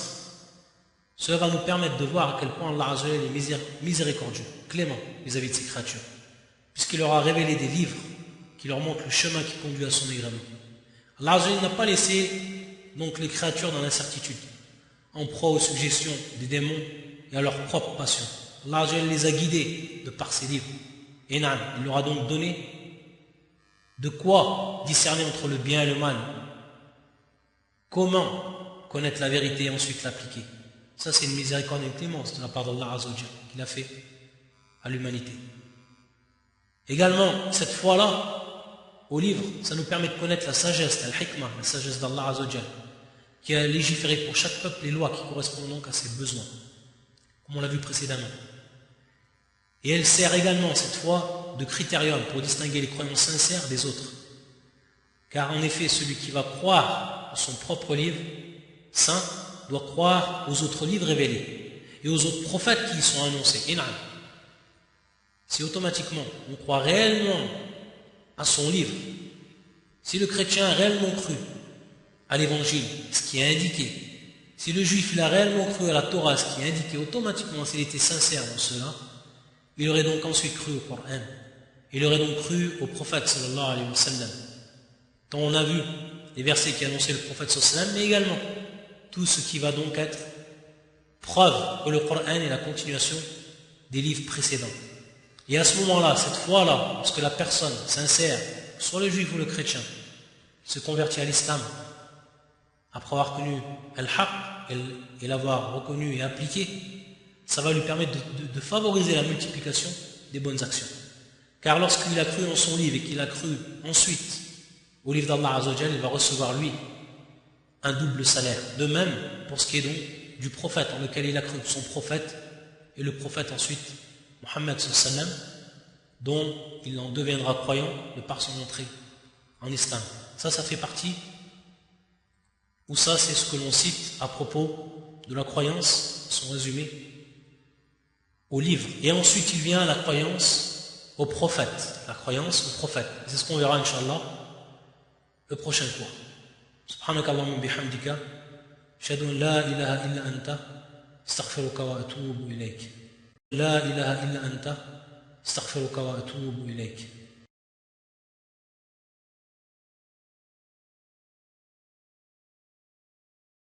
Speaker 1: cela va nous permettre de voir à quel point Allah Azza wa Jal est miséricordieux, clément vis-à-vis de ses créatures, puisqu'il leur a révélé des livres qui leur montrent le chemin qui conduit à son agrément. Allah Azza wa Jal n'a pas laissé donc les créatures dans l'incertitude, en proie aux suggestions des démons et à leurs propres passions. Allah Azza wa Jal les a guidés de par ses livres. Et il leur a donc donné de quoi discerner entre le bien et le mal, comment connaître la vérité et ensuite l'appliquer. Ça, c'est une miséricorde et une clémence de la part d'Allah Azza wa Jal qu'il a fait à l'humanité. Également, cette foi-là, au livre, ça nous permet de connaître la sagesse, al-hikmah, la sagesse d'Allah Azza wa Jal, qui a légiféré pour chaque peuple les lois qui correspondent donc à ses besoins, comme on l'a vu précédemment. Et elle sert également, cette foi, de critérium pour distinguer les croyances sincères des autres. Car en effet, celui qui va croire en son propre livre saint doit croire aux autres livres révélés et aux autres prophètes qui y sont annoncés. Si automatiquement on croit réellement à son livre, si le chrétien a réellement cru à l'évangile, ce qui est indiqué, si le juif il a réellement cru à la Torah, ce qui est indiqué, automatiquement s'il était sincère dans cela, il aurait donc ensuite cru au Coran, il aurait donc cru au prophète sallallahu alayhi wa sallam, dont on a vu les versets qui annonçaient le prophète sallallahu alayhi wa sallam, mais également tout ce qui va donc être preuve que le Coran est la continuation des livres précédents. Et à ce moment-là, cette foi-là, lorsque la personne sincère, soit le juif ou le chrétien, se convertit à l'islam, après avoir connu al-haq et l'avoir reconnu et appliqué, ça va lui permettre de favoriser la multiplication des bonnes actions. Car lorsqu'il a cru en son livre et qu'il a cru ensuite au livre d'Allah Azza wa Jal, il va recevoir lui un double salaire. De même, pour ce qui est donc du prophète en lequel il a cru, son prophète, et le prophète ensuite, Muhammad sallallahu alayhi wa sallam, dont il en deviendra croyant de par son entrée en islam. Ça fait partie, ou ça c'est ce que l'on cite à propos
Speaker 2: de la croyance sont résumés au livre. Et ensuite, il vient la croyance au prophète. La croyance au prophète. C'est ce qu'on verra, Inch'Allah, le prochain cours. Subhanakallahumma bihamdika. Ashhadu an la ilaha illa anta. Astaghfiruka wa atubu ilayk. La ilaha illa anta. Astaghfiruka wa atubu ilayk.